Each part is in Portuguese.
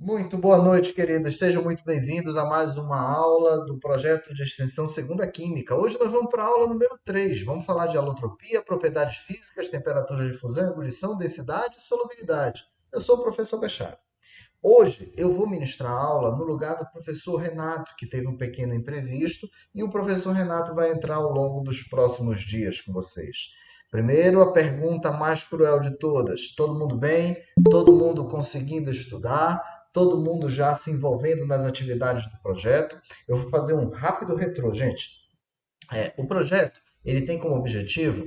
Muito boa noite, queridos. Sejam muito bem-vindos a mais uma aula do projeto de extensão Segunda Química. Hoje nós vamos para a aula número 3. Vamos falar de alotropia, propriedades físicas, temperatura de fusão, ebulição, densidade e solubilidade. Eu sou o professor Bechara. Hoje eu vou ministrar a aula no lugar do professor Renato, que teve um pequeno imprevisto, e o professor Renato vai entrar ao longo dos próximos dias com vocês. Primeiro, a pergunta mais cruel de todas: todo mundo bem? Todo mundo conseguindo estudar? Todo mundo já se envolvendo nas atividades do projeto? Eu vou fazer um rápido retrô, gente. O projeto ele tem como objetivo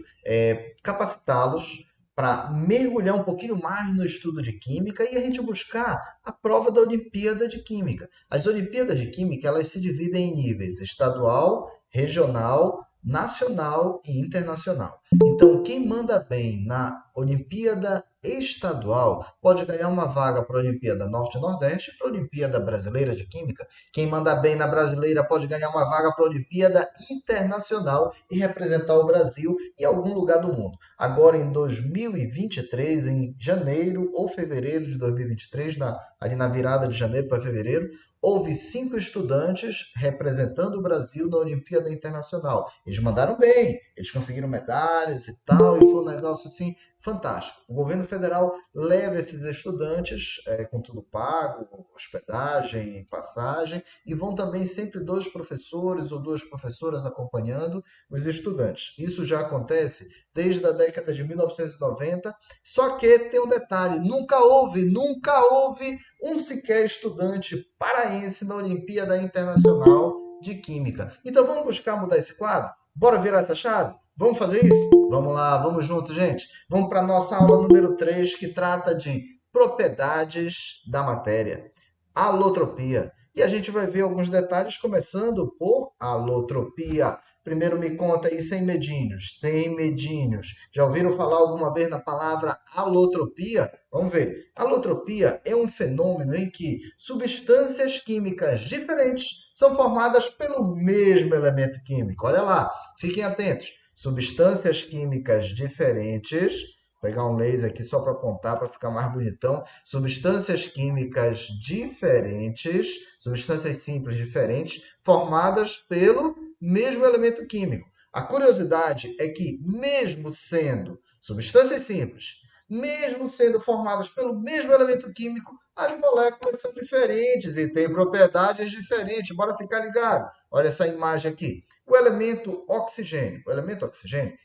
capacitá-los para mergulhar um pouquinho mais no estudo de química e a gente buscar a prova da Olimpíada de Química. As Olimpíadas de Química elas se dividem em níveis estadual, regional, nacional e internacional. Então, quem manda bem na Olimpíada estadual pode ganhar uma vaga para a Olimpíada Norte e Nordeste e para a Olimpíada Brasileira de Química. Quem manda bem na brasileira pode ganhar uma vaga para a Olimpíada Internacional e representar o Brasil em algum lugar do mundo. Agora, em 2023, em janeiro ou fevereiro de 2023, ali na virada de janeiro para fevereiro, houve 5 estudantes representando o Brasil na Olimpíada Internacional. Eles mandaram bem, eles conseguiram medalhas e tal, e foi um negócio assim fantástico. O governo federal leva esses estudantes com tudo pago, hospedagem, passagem, e vão também sempre 2 professores ou 2 professoras acompanhando os estudantes. Isso já acontece desde a década de 1990, só que tem um detalhe, nunca houve um sequer estudante paraense na Olimpíada Internacional de Química. Então vamos buscar mudar esse quadro? Bora virar essa chave? Vamos fazer isso? Vamos lá, vamos junto, gente. Vamos para a nossa aula número 3, que trata de propriedades da matéria. Alotropia. E a gente vai ver alguns detalhes, começando por alotropia. Primeiro me conta aí, sem medinhos, sem medinhos. Já ouviram falar alguma vez na palavra alotropia? Vamos ver. Alotropia é um fenômeno em que substâncias químicas diferentes são formadas pelo mesmo elemento químico. Olha lá, fiquem atentos. Substâncias químicas diferentes. Vou pegar um laser aqui só para apontar, para ficar mais bonitão. Substâncias químicas diferentes, substâncias simples diferentes, formadas pelo mesmo elemento químico. A curiosidade é que, mesmo sendo substâncias simples, mesmo sendo formadas pelo mesmo elemento químico, as moléculas são diferentes e têm propriedades diferentes. Bora ficar ligado. Olha essa imagem aqui. O elemento oxigênio,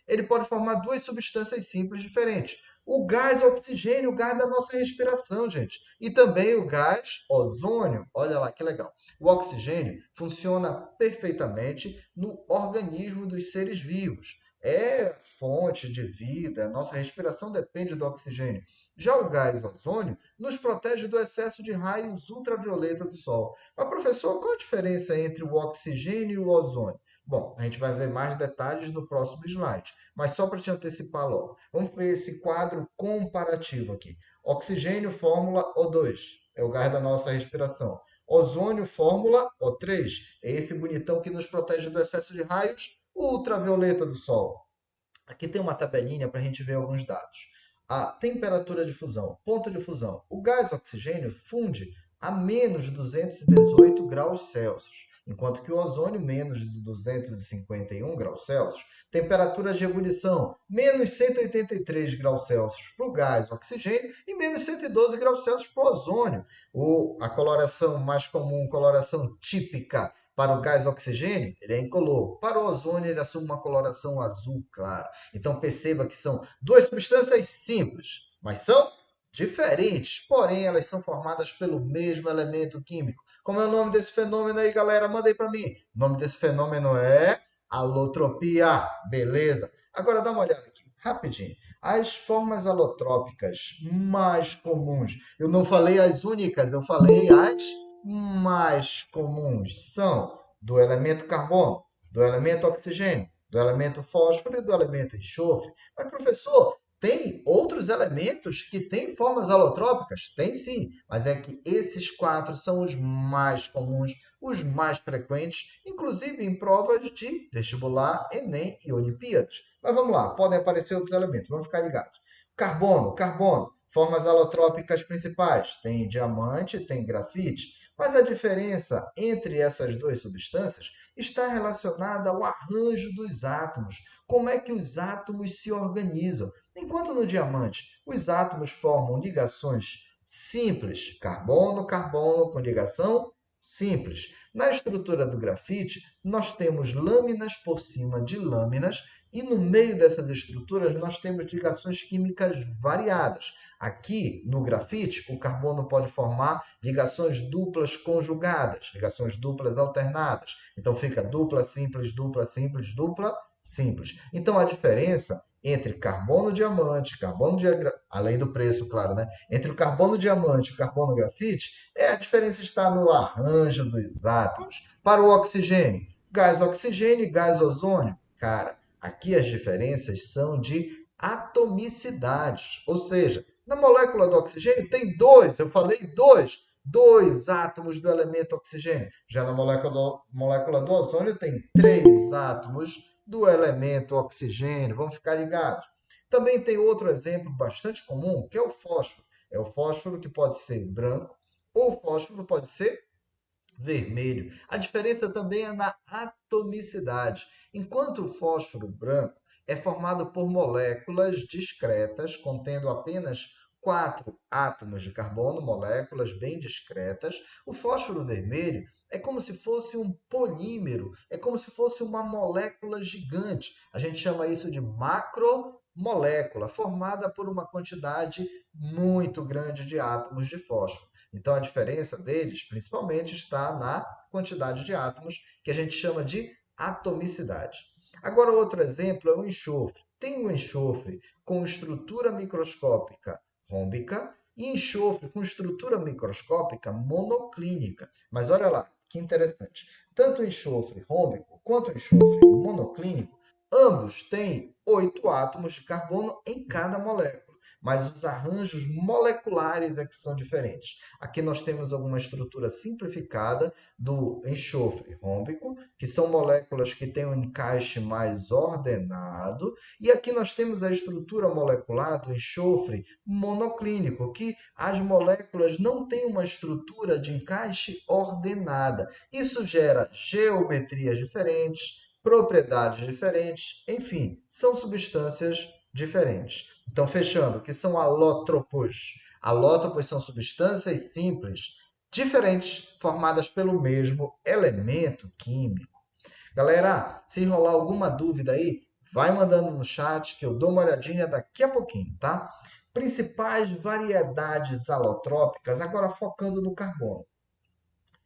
ele pode formar 2 substâncias simples diferentes. O gás oxigênio, o gás da nossa respiração, gente. E também o gás ozônio. Olha lá que legal. O oxigênio funciona perfeitamente no organismo dos seres vivos. É fonte de vida, nossa respiração depende do oxigênio. Já o gás ozônio nos protege do excesso de raios ultravioleta do Sol. Mas, professor, qual a diferença entre o oxigênio e o ozônio? Bom, a gente vai ver mais detalhes no próximo slide, mas só para te antecipar logo. Vamos ver esse quadro comparativo aqui. Oxigênio, fórmula O2, é o gás da nossa respiração. Ozônio, fórmula O3, é esse bonitão que nos protege do excesso de raios ultravioleta do Sol. Aqui tem uma tabelinha para a gente ver alguns dados. A temperatura de fusão, ponto de fusão. O gás oxigênio funde a menos de 218 graus Celsius, enquanto que o ozônio, menos de 251 graus Celsius. Temperatura de ebulição, menos 183 graus Celsius para o gás oxigênio e menos 112 graus Celsius para o ozônio. A coloração mais comum, coloração típica para o gás oxigênio, ele é incolor. Para o ozônio, ele assume uma coloração azul clara. Então perceba que são 2 substâncias simples, mas são diferentes, porém elas são formadas pelo mesmo elemento químico. Como é o nome desse fenômeno aí, galera? Manda aí para mim. O nome desse fenômeno é alotropia. Beleza? Agora dá uma olhada aqui, rapidinho. As formas alotrópicas mais comuns. Eu não falei as únicas, eu falei as mais comuns. São do elemento carbono, do elemento oxigênio, do elemento fósforo e do elemento enxofre. Mas, professor, tem outros elementos que têm formas alotrópicas? Tem sim, mas é que esses 4 são os mais comuns, os mais frequentes, inclusive em provas de vestibular, Enem e Olimpíadas. Mas vamos lá, podem aparecer outros elementos, vamos ficar ligados. Carbono, Formas alotrópicas principais: tem diamante, tem grafite, mas a diferença entre essas duas substâncias está relacionada ao arranjo dos átomos, como é que os átomos se organizam. Enquanto no diamante os átomos formam ligações simples, carbono-carbono com ligação simples. Na estrutura do grafite, nós temos lâminas por cima de lâminas e no meio dessas estruturas nós temos ligações químicas variadas. Aqui no grafite, o carbono pode formar ligações duplas conjugadas, ligações duplas alternadas. Então fica dupla simples, dupla simples, dupla simples. Então a diferença entre carbono diamante, além do preço, claro, né? Entre o carbono diamante e o carbono grafite, a diferença está no arranjo dos átomos. Para o oxigênio, gás oxigênio e gás ozônio. Cara, aqui as diferenças são de atomicidades, ou seja, na molécula do oxigênio tem dois, eu falei dois átomos do elemento oxigênio. Já na molécula do ozônio tem três átomos do elemento oxigênio. Vamos ficar ligados. Também tem outro exemplo bastante comum, que é o fósforo. É o fósforo que pode ser branco ou o fósforo pode ser vermelho. A diferença também é na atomicidade. Enquanto o fósforo branco é formado por moléculas discretas, contendo apenas quatro átomos de carbono, moléculas bem discretas, o fósforo vermelho é como se fosse um polímero, é como se fosse uma molécula gigante. A gente chama isso de macromolécula, formada por uma quantidade muito grande de átomos de fósforo. Então, a diferença deles, principalmente, está na quantidade de átomos, que a gente chama de atomicidade. Agora, outro exemplo é o enxofre. Tem o enxofre com estrutura microscópica rômbica e enxofre com estrutura microscópica monoclínica. Mas olha lá, que interessante. Tanto o enxofre rômbico quanto o enxofre monoclínico, ambos têm 8 átomos de carbono em cada molécula, mas os arranjos moleculares é que são diferentes. Aqui nós temos alguma estrutura simplificada do enxofre rômbico, que são moléculas que têm um encaixe mais ordenado, e aqui nós temos a estrutura molecular do enxofre monoclínico, que as moléculas não têm uma estrutura de encaixe ordenada. Isso gera geometrias diferentes, propriedades diferentes, enfim, são substâncias diferentes. Então, fechando, o que são alótropos? Alótropos são substâncias simples, diferentes, formadas pelo mesmo elemento químico. Galera, se rolar alguma dúvida aí, vai mandando no chat que eu dou uma olhadinha daqui a pouquinho, tá? Principais variedades alotrópicas, agora focando no carbono.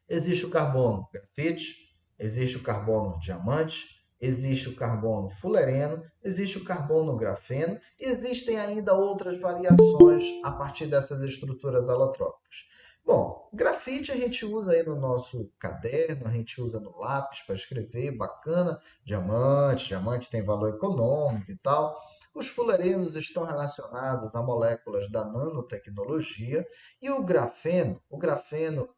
Existe o carbono grafite, existe o carbono diamante, existe o carbono fulereno, existe o carbono grafeno e existem ainda outras variações a partir dessas estruturas alotrópicas. Bom, grafite a gente usa aí no nosso caderno, a gente usa no lápis para escrever, bacana. Diamante tem valor econômico e tal. Os fulerenos estão relacionados a moléculas da nanotecnologia e o grafeno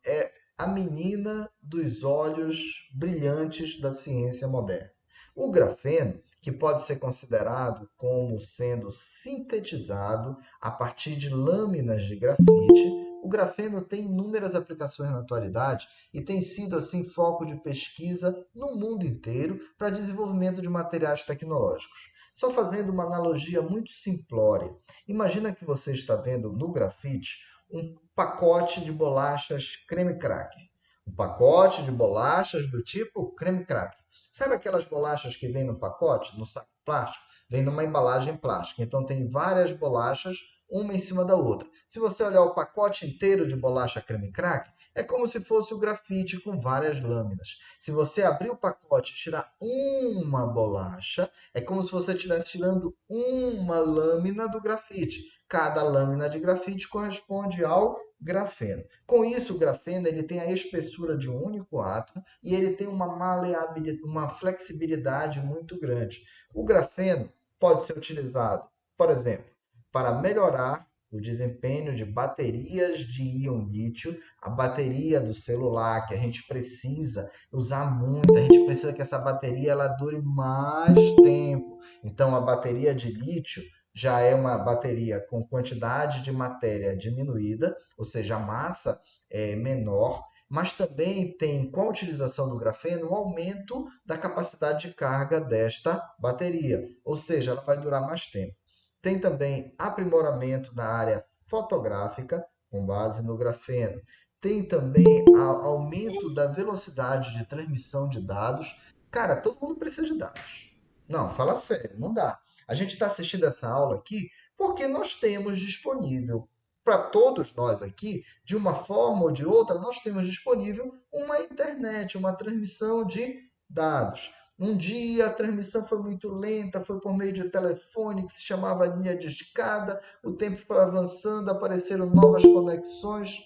é a menina dos olhos brilhantes da ciência moderna. O grafeno, que pode ser considerado como sendo sintetizado a partir de lâminas de grafite, o grafeno tem inúmeras aplicações na atualidade e tem sido assim foco de pesquisa no mundo inteiro para desenvolvimento de materiais tecnológicos. Só fazendo uma analogia muito simplória. Imagina que você está vendo no grafite um pacote de bolachas creme cracker. Um pacote de bolachas do tipo creme cracker. Sabe aquelas bolachas que vem no pacote, no saco plástico? Vem numa embalagem plástica. Então tem várias bolachas, uma em cima da outra. Se você olhar o pacote inteiro de bolacha creme cracker, é como se fosse o grafite com várias lâminas. Se você abrir o pacote e tirar uma bolacha, é como se você estivesse tirando uma lâmina do grafite. Cada lâmina de grafite corresponde ao grafeno. Com isso, o grafeno ele tem a espessura de um único átomo e ele tem uma maleabilidade, uma flexibilidade muito grande. O grafeno pode ser utilizado, por exemplo, para melhorar o desempenho de baterias de íon lítio, a bateria do celular que a gente precisa usar muito, a gente precisa que essa bateria ela dure mais tempo. Então, a bateria de lítio já é uma bateria com quantidade de matéria diminuída, ou seja, a massa é menor, mas também tem, com a utilização do grafeno, um aumento da capacidade de carga desta bateria, ou seja, ela vai durar mais tempo. Tem também aprimoramento na área fotográfica, com base no grafeno. Tem também aumento da velocidade de transmissão de dados. Cara, todo mundo precisa de dados. Não, fala sério, não dá. A gente está assistindo essa aula aqui porque nós temos disponível para todos nós aqui, de uma forma ou de outra, nós temos disponível uma internet, uma transmissão de dados. Um dia a transmissão foi muito lenta, foi por meio de telefone que se chamava linha de escada, o tempo foi avançando, apareceram novas conexões.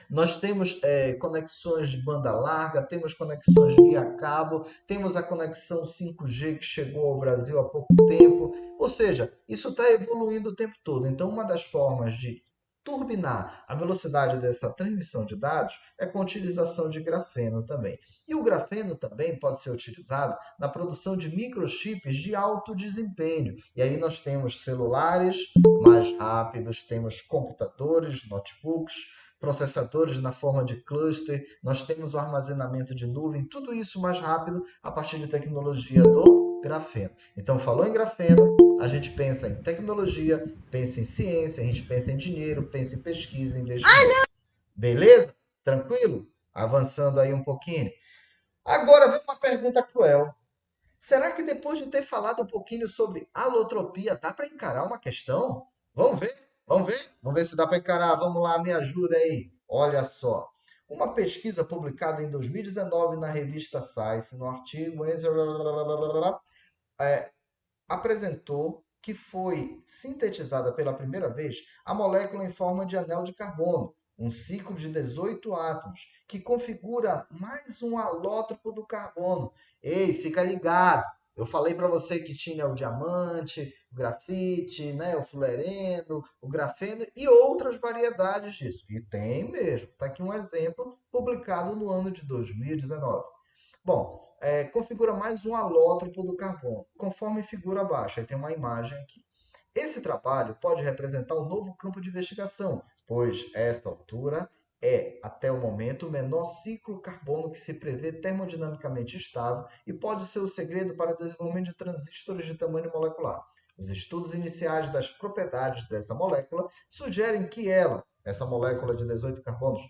Nós temos conexões de banda larga, temos conexões via cabo, temos a conexão 5G que chegou ao Brasil há pouco tempo. Ou seja, isso está evoluindo o tempo todo. Então, uma das formas de turbinar a velocidade dessa transmissão de dados é com a utilização de grafeno também. E o grafeno também pode ser utilizado na produção de microchips de alto desempenho. E aí nós temos celulares mais rápidos, temos computadores, notebooks, processadores na forma de cluster, nós temos o armazenamento de nuvem, tudo isso mais rápido a partir de tecnologia do grafeno. Então, falou em grafeno, a gente pensa em tecnologia, pensa em ciência, a gente pensa em dinheiro, pensa em pesquisa, investimento. Beleza? Tranquilo? Avançando aí um pouquinho. Agora vem uma pergunta cruel. Será que depois de ter falado um pouquinho sobre alotropia, dá para encarar uma questão? Vamos ver? Vamos ver? Vamos ver se dá para encarar. Vamos lá, me ajuda aí. Olha só. Uma pesquisa publicada em 2019 na revista Science, no artigo é, apresentou que foi sintetizada pela primeira vez a molécula em forma de anel de carbono, um ciclo de 18 átomos, que configura mais um alótropo do carbono. Ei, fica ligado! Eu falei para você que tinha o diamante, o grafite, né, o fulereno, o grafeno e outras variedades disso. E tem mesmo. Está aqui um exemplo publicado no ano de 2019. Bom, configura mais um alótropo do carbono, conforme figura abaixo. Aí tem uma imagem aqui. Esse trabalho pode representar um novo campo de investigação, pois esta altura é, até o momento, o menor ciclo carbono que se prevê termodinamicamente estável e pode ser o segredo para o desenvolvimento de transistores de tamanho molecular. Os estudos iniciais das propriedades dessa molécula sugerem que ela, essa molécula de 18 carbonos,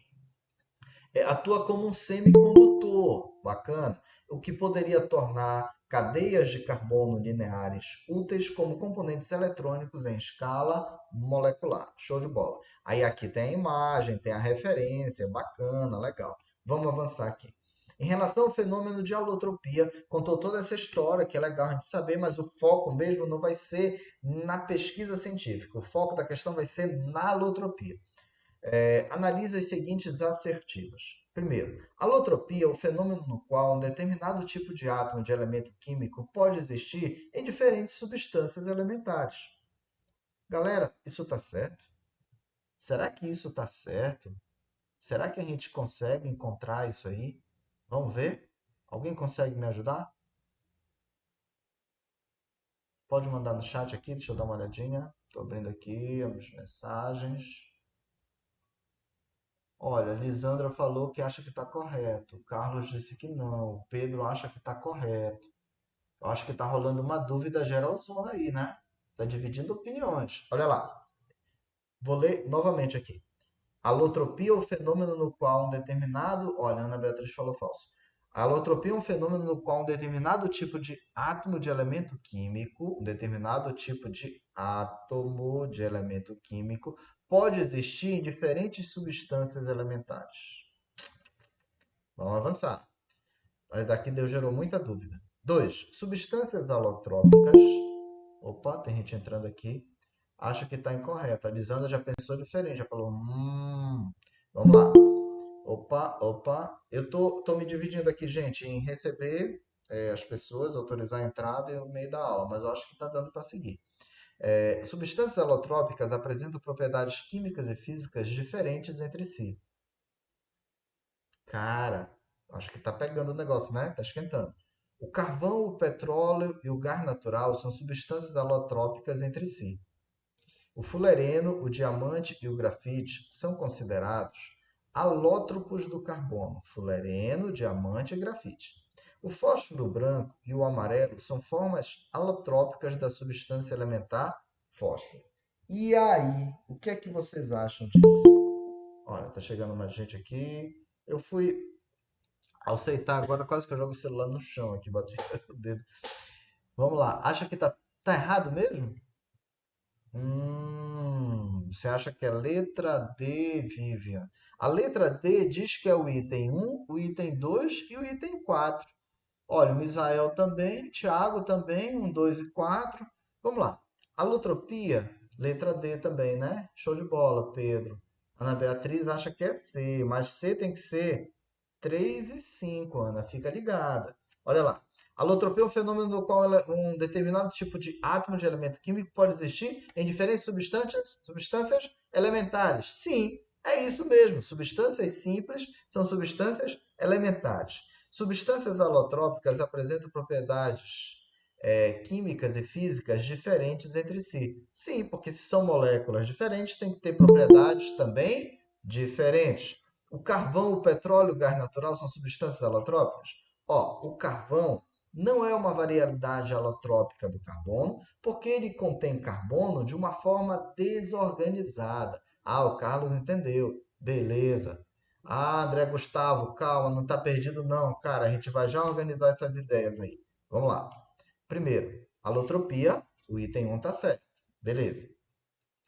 atua como um semicondutor, bacana, o que poderia tornar cadeias de carbono lineares úteis como componentes eletrônicos em escala molecular. Show de bola. Aí aqui tem a imagem, tem a referência, bacana, legal. Vamos avançar aqui. Em relação ao fenômeno de alotropia, contou toda essa história que é legal a gente saber, mas o foco mesmo não vai ser na pesquisa científica. O foco da questão vai ser na alotropia. Analisa as seguintes assertivas. Primeiro, alotropia é o fenômeno no qual um determinado tipo de átomo de elemento químico pode existir em diferentes substâncias elementares. Galera, isso está certo? Será que isso está certo? Será que a gente consegue encontrar isso aí? Vamos ver? Alguém consegue me ajudar? Pode mandar no chat aqui, deixa eu dar uma olhadinha. Estou abrindo aqui as mensagens. Olha, Lisandra falou que acha que está correto. O Carlos disse que não. O Pedro acha que está correto. Eu acho que está rolando uma dúvida geralzona aí, né? Está dividindo opiniões. Olha lá. Vou ler novamente aqui. Alotropia é o fenômeno no qual um determinado. Olha, Ana Beatriz falou falso. A alotropia é um fenômeno no qual um determinado tipo de átomo de elemento químico, um determinado tipo de átomo de elemento químico, pode existir em diferentes substâncias elementares. Vamos avançar. Aí daqui deu, gerou muita dúvida. 2. Substâncias alotrópicas. Opa, tem gente entrando aqui. Acho que está incorreto. A Lisandra já pensou diferente, já falou. Vamos lá. Opa, opa. Eu tô me dividindo aqui, gente, em receber as pessoas, autorizar a entrada e o meio da aula, mas eu acho que está dando para seguir. Substâncias alotrópicas apresentam propriedades químicas e físicas diferentes entre si. Cara, acho que tá pegando o negócio, né? Tá esquentando. O carvão, o petróleo e o gás natural são substâncias alotrópicas entre si. O fulereno, o diamante e o grafite são considerados alótropos do carbono. Fulereno, diamante e grafite. O fósforo branco e o amarelo são formas alotrópicas da substância elementar fósforo. E aí, o que é que vocês acham disso? Olha, tá chegando mais gente aqui. Eu fui aceitar agora, quase que eu jogo o celular no chão aqui, bati o dedo. Vamos lá. Acha que tá errado mesmo? Você acha que é letra D, Vivian? A letra D diz que é o item um, o item 2 e o item 4. Olha, o Misael também, Tiago também, um, 2 e 4. Vamos lá. Alotropia, letra D também, né? Show de bola, Pedro. Ana Beatriz acha que é C, mas C tem que ser 3 e 5, Ana, fica ligada. Olha lá. Alotropia é um fenômeno no qual um determinado tipo de átomo de elemento químico pode existir em diferentes substâncias elementares. Sim, é isso mesmo. Substâncias simples são substâncias elementares. Substâncias alotrópicas apresentam propriedades químicas e físicas diferentes entre si. Sim, porque se são moléculas diferentes, tem que ter propriedades também diferentes. O carvão, o petróleo, o gás natural são substâncias alotrópicas? Ó, o carvão não é uma variedade alotrópica do carbono, porque ele contém carbono de uma forma desorganizada. Ah, o Carlos entendeu. Beleza. Ah, André Gustavo, calma, não está perdido não, cara. A gente vai já organizar essas ideias aí. Vamos lá. Primeiro, alotropia, o item 1 está certo. Beleza.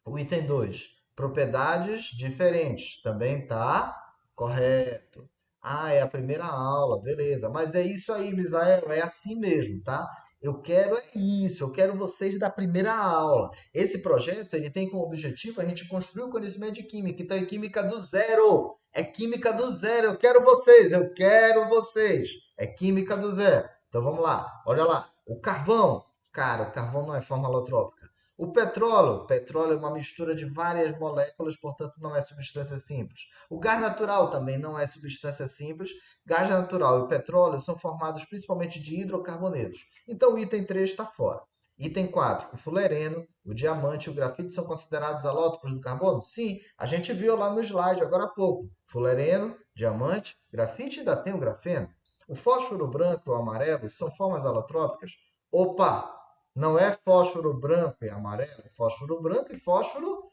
O item 2, propriedades diferentes, também tá correto. Ah, é a primeira aula, beleza. Mas é isso aí, Misael, é assim mesmo, tá? Eu quero é isso, eu quero vocês da primeira aula. Esse projeto, ele tem como objetivo a gente construir o conhecimento de química. Então, é química do zero. É química do zero. Eu quero vocês, eu quero vocês. É química do zero. Então, vamos lá. Olha lá. O carvão. Cara, o carvão não é forma alotrópica. O petróleo é uma mistura de várias moléculas, portanto não é substância simples. O gás natural também não é substância simples. Gás natural e petróleo são formados principalmente de hidrocarbonetos. Então o item 3 está fora. Item 4, o fulereno, o diamante e o grafite são considerados alótropos do carbono? Sim, a gente viu lá no slide agora há pouco. Fulereno, diamante, grafite e ainda tem o grafeno. O fósforo branco e o amarelo são formas alotrópicas? Opa! Não é fósforo branco e amarelo, é fósforo branco e fósforo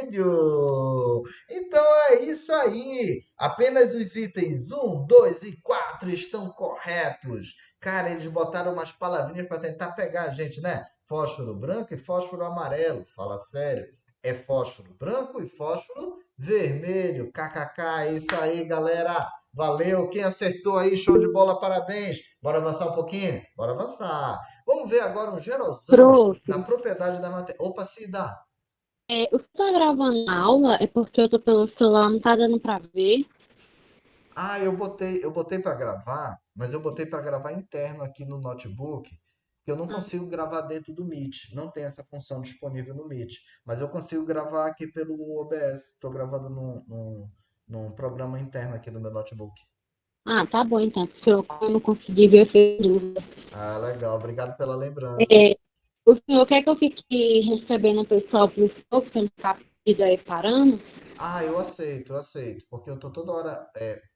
vermelho. Então é isso aí. Apenas os itens um, 2 e 4 estão corretos. Cara, eles botaram umas palavrinhas para tentar pegar a gente, né? Fósforo branco e fósforo amarelo. Fala sério. É fósforo branco e fósforo vermelho. KKK, é isso aí, galera. Valeu. Quem acertou aí, show de bola, parabéns. Bora avançar um pouquinho? Bora avançar. Vamos ver agora um geralzão da Prof, propriedade da matéria. Opa, se dá. o que tá gravando a aula é porque eu tô pelo celular, não tá dando pra ver. Ah, eu botei para gravar, mas eu botei para gravar interno aqui no notebook, que eu não Ah, consigo gravar dentro do Meet. Não tem essa função disponível no Meet. Mas eu consigo gravar aqui pelo OBS. Estou gravando num programa interno aqui do meu notebook. tá bom então, porque eu não consegui ver, eu fiquei em dúvida. Ah, legal. Obrigado pela lembrança. É, o senhor quer que eu fique recebendo o pessoal pro senhor, que você não tá pedindo aí parando? Ah, eu aceito, porque eu tô toda hora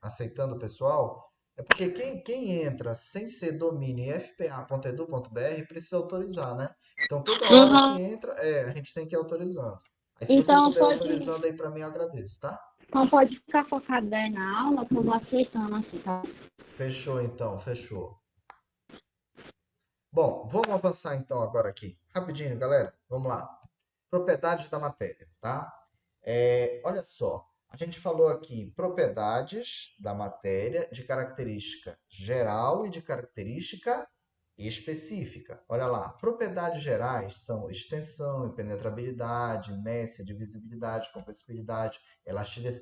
aceitando o pessoal. É porque quem entra sem ser domínio fpa.edu.br precisa autorizar, né? Então toda hora que Aham. entra, a gente tem que ir autorizando. Aí se você Então puder pode, autorizando aí pra mim, eu agradeço, tá? então pode ficar focado aí na aula, que eu vou aceitando assim, tá? Fechou então, fechou. Bom, vamos avançar então agora aqui. Rapidinho, galera. Vamos lá. Propriedades da matéria, tá? Olha só, a gente falou aqui propriedades da matéria de característica geral e de característica específica. Olha lá, propriedades gerais são extensão, impenetrabilidade, inércia, divisibilidade, compressibilidade,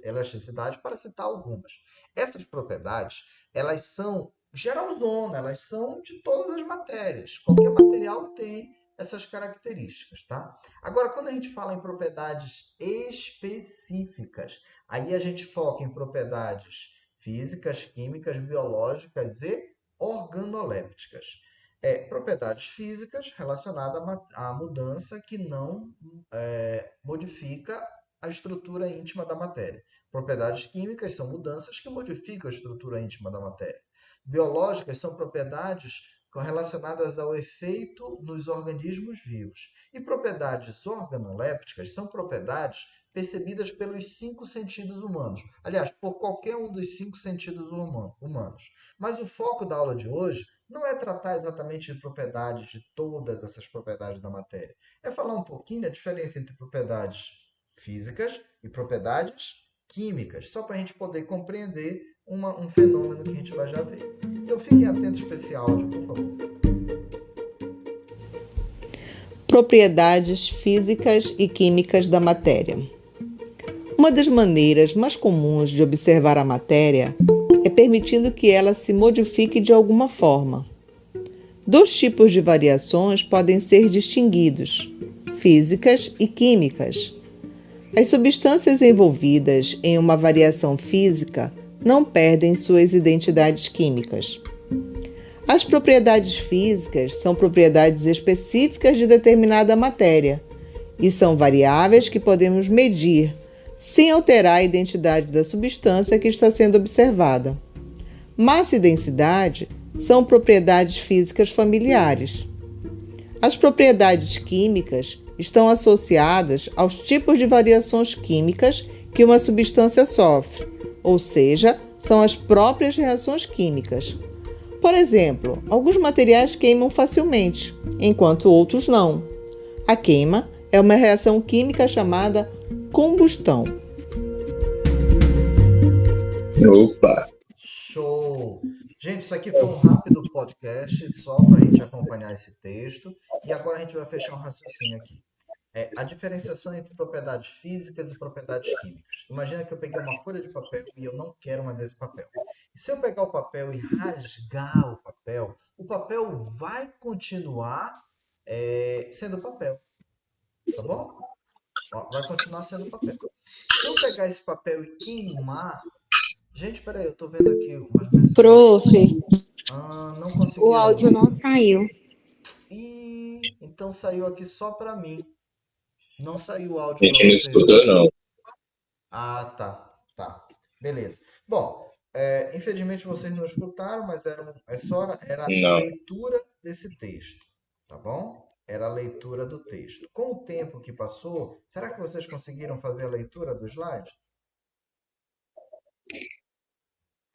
elasticidade, para citar algumas. Essas propriedades, elas são geralzona, elas são de todas as matérias. Qualquer material tem essas características, tá? Agora, quando a gente fala em propriedades específicas, aí a gente foca em propriedades físicas, químicas, biológicas e organolépticas. Propriedades físicas relacionadas à mudança que não modifica a estrutura íntima da matéria. Propriedades químicas são mudanças que modificam a estrutura íntima da matéria. Biológicas são propriedades relacionadas ao efeito nos organismos vivos. E propriedades organolépticas são propriedades percebidas pelos 5 sentidos humanos. Aliás, por qualquer um dos 5 sentidos humanos. Mas o foco da aula de hoje não é tratar exatamente de propriedades, de todas essas propriedades da matéria. É falar um pouquinho da diferença entre propriedades físicas e propriedades químicas, só para a gente poder compreender um fenômeno que a gente vai já ver. Então fiquem atentos para esse áudio, por favor. Propriedades físicas e químicas da matéria. Uma das maneiras mais comuns de observar a matéria é permitindo que ela se modifique de alguma forma. Dois tipos de variações podem ser distinguidos: físicas e químicas. As substâncias envolvidas em uma variação física não perdem suas identidades químicas. As propriedades físicas são propriedades específicas de determinada matéria e são variáveis que podemos medir sem alterar a identidade da substância que está sendo observada. Massa e densidade são propriedades físicas familiares. As propriedades químicas estão associadas aos tipos de variações químicas que uma substância sofre, ou seja, são as próprias reações químicas. Por exemplo, alguns materiais queimam facilmente, enquanto outros não. A queima é uma reação química chamada combustão. Opa! Show! Gente, isso aqui foi um rápido podcast só para a gente acompanhar esse texto. E agora a gente vai fechar um raciocínio aqui. A diferenciação entre propriedades físicas e propriedades químicas. Imagina que eu peguei uma folha de papel e eu não quero mais esse papel. E se eu pegar o papel e rasgar o papel vai continuar sendo papel, tá bom? Ó, vai continuar sendo papel. Se eu pegar esse papel e queimar... Gente, peraí, eu tô vendo aqui umas mensagens. Prof, Não o consegui áudio ouvir. não saiu. Então saiu aqui só para mim. Não saiu o A áudio para gente não vocês, não. escutou, não. Ah, tá. Beleza. Bom, infelizmente vocês não escutaram, mas era a Não. leitura desse texto, tá bom? Era a leitura do texto. Com o tempo que passou, será que vocês conseguiram fazer a leitura do slide?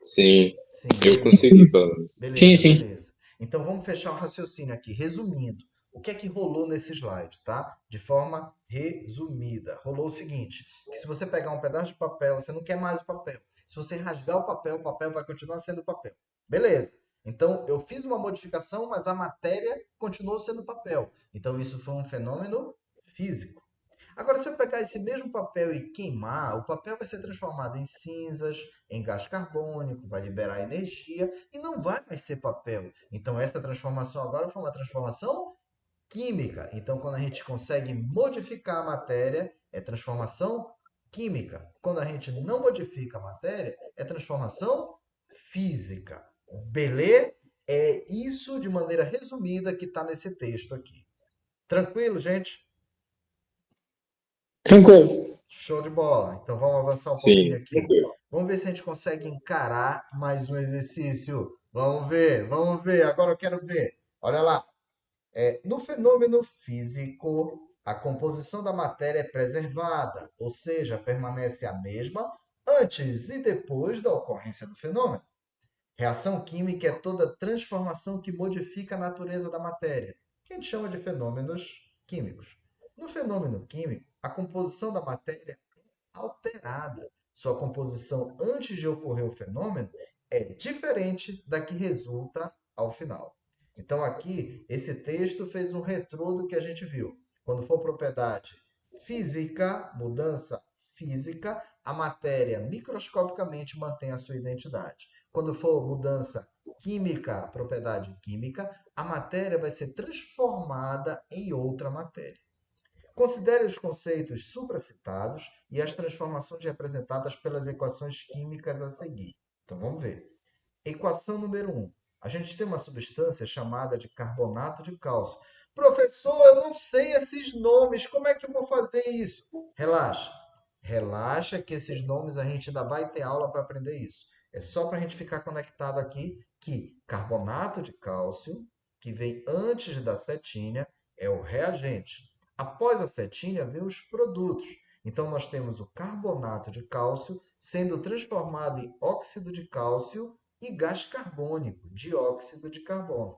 Sim, Sim, eu beleza. consegui, pelo menos. Beleza. Então vamos fechar o raciocínio aqui. Resumindo, o que é que rolou nesse slide, tá? De forma resumida. Rolou o seguinte, que se você pegar um pedaço de papel, você não quer mais o papel. Se você rasgar o papel vai continuar sendo papel. Beleza. Então eu fiz uma modificação, mas a matéria continuou sendo papel. Então isso foi um fenômeno físico. Agora, se eu pegar esse mesmo papel e queimar, o papel vai ser transformado em cinzas, em gás carbônico, vai liberar energia e não vai mais ser papel. Então, essa transformação agora foi uma transformação química. Então, quando a gente consegue modificar a matéria, é transformação química. Quando a gente não modifica a matéria, é transformação física. Beleza? É isso de maneira resumida que está nesse texto aqui. Tranquilo, gente? Tranquilo. Show de bola. Então vamos avançar um pouquinho Sim, aqui. tranquilo. Vamos ver se a gente consegue encarar mais um exercício. Vamos ver. Agora eu quero ver. Olha lá. No fenômeno físico, a composição da matéria é preservada, ou seja, permanece a mesma antes e depois da ocorrência do fenômeno. Reação química é toda transformação que modifica a natureza da matéria, que a gente chama de fenômenos químicos. No fenômeno químico, a composição da matéria alterada. Sua composição antes de ocorrer o fenômeno é diferente da que resulta ao final. Então, aqui, esse texto fez um retrô do que a gente viu. Quando for propriedade física, mudança física, a matéria microscopicamente mantém a sua identidade. Quando for mudança química, propriedade química, a matéria vai ser transformada em outra matéria. Considere os conceitos supracitados e as transformações representadas pelas equações químicas a seguir. Então vamos ver. Equação número 1. a gente tem uma substância chamada de carbonato de cálcio. Professor, eu não sei esses nomes, como é que eu vou fazer isso? Relaxa, relaxa que esses nomes a gente ainda vai ter aula para aprender isso. É só para a gente ficar conectado aqui que carbonato de cálcio, que vem antes da cetina, é o reagente. Após a cetina, vem os produtos. Então, nós temos o carbonato de cálcio sendo transformado em óxido de cálcio e gás carbônico, dióxido de carbono.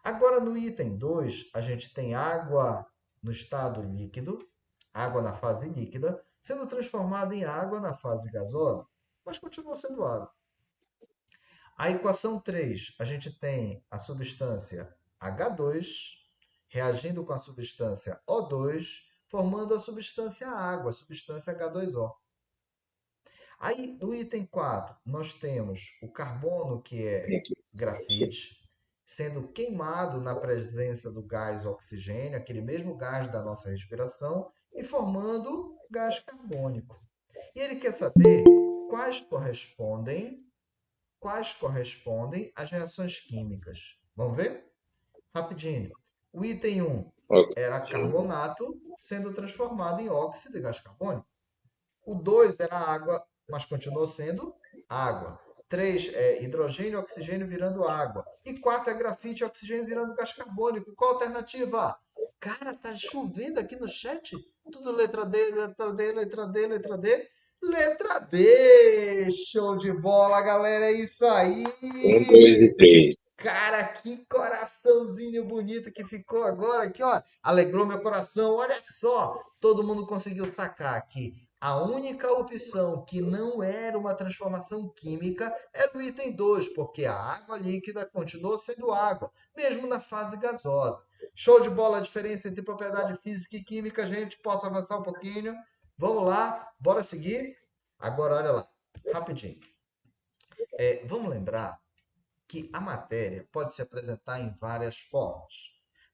Agora, no item 2, a gente tem água no estado líquido, água na fase líquida, sendo transformada em água na fase gasosa, mas continua sendo água. A equação 3, a gente tem a substância H2 reagindo com a substância O2, formando a substância água, a substância H2O. Aí, no item 4, nós temos o carbono, que é grafite, sendo queimado na presença do gás oxigênio, aquele mesmo gás da nossa respiração, e formando gás carbônico. E ele quer saber quais correspondem às reações químicas. Vamos ver? Rapidinho. O item 1 era carbonato sendo transformado em óxido e gás carbônico. O 2 era água, mas continuou sendo água. 3 é hidrogênio e oxigênio virando água. E 4 é grafite e oxigênio virando gás carbônico. Qual a alternativa? Cara, tá chovendo aqui no chat. Tudo letra D, letra D, letra D, letra D. Letra D! Show de bola, galera. É isso aí! 1, 2 e 3. Cara, que coraçãozinho bonito que ficou agora aqui, ó. Alegrou meu coração. Olha só, todo mundo conseguiu sacar que a única opção que não era uma transformação química era o item 2, porque a água líquida continuou sendo água, mesmo na fase gasosa. Show de bola a diferença entre propriedade física e química, gente. Posso avançar um pouquinho? Vamos lá, bora seguir? Agora, olha lá, rapidinho. Vamos lembrar que a matéria pode se apresentar em várias formas,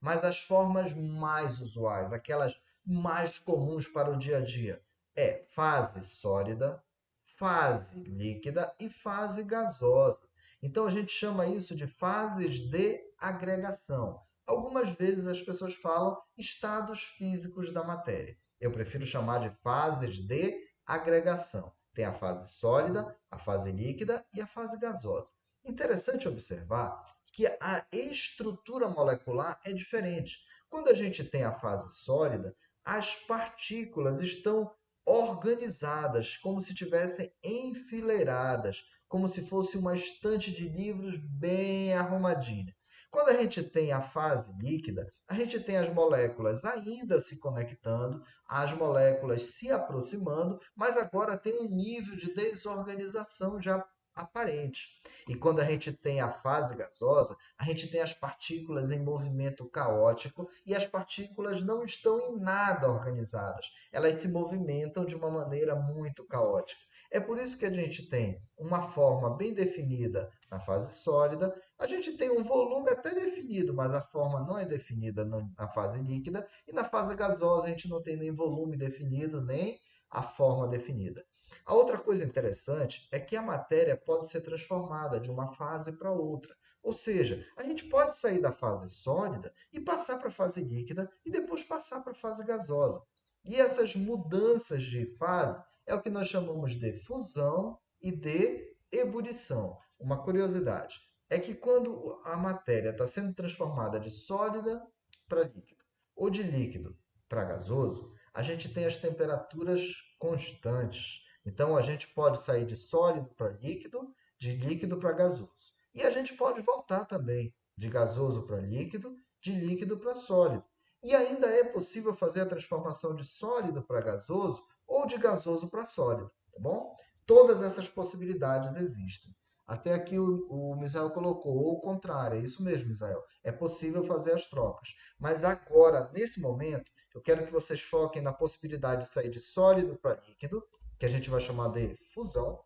mas as formas mais usuais, aquelas mais comuns para o dia a dia, é fase sólida, fase líquida e fase gasosa. Então a gente chama isso de fases de agregação. Algumas vezes as pessoas falam estados físicos da matéria. Eu prefiro chamar de fases de agregação. Tem a fase sólida, a fase líquida e a fase gasosa. Interessante observar que a estrutura molecular é diferente. Quando a gente tem a fase sólida, as partículas estão organizadas, como se tivessem enfileiradas, como se fosse uma estante de livros bem arrumadinha. Quando a gente tem a fase líquida, a gente tem as moléculas ainda se conectando, as moléculas se aproximando, mas agora tem um nível de desorganização já aparente. E quando a gente tem a fase gasosa, a gente tem as partículas em movimento caótico e as partículas não estão em nada organizadas. Elas se movimentam de uma maneira muito caótica. É por isso que a gente tem uma forma bem definida na fase sólida, a gente tem um volume até definido, mas a forma não é definida na fase líquida, e na fase gasosa a gente não tem nem volume definido, nem a forma definida. A outra coisa interessante é que a matéria pode ser transformada de uma fase para outra. Ou seja, a gente pode sair da fase sólida e passar para a fase líquida e depois passar para a fase gasosa. E essas mudanças de fase é o que nós chamamos de fusão e de ebulição. Uma curiosidade é que quando a matéria está sendo transformada de sólida para líquido ou de líquido para gasoso, a gente tem as temperaturas constantes. Então, a gente pode sair de sólido para líquido, de líquido para gasoso. E a gente pode voltar também de gasoso para de líquido para sólido. E ainda é possível fazer a transformação de sólido para gasoso ou de gasoso para sólido, tá bom? Todas essas possibilidades existem. Até aqui o Misael colocou, ou o contrário, é isso mesmo, Misael. É possível fazer as trocas. Mas agora, nesse momento, eu quero que vocês foquem na possibilidade de sair de sólido para líquido, que a gente vai chamar de fusão,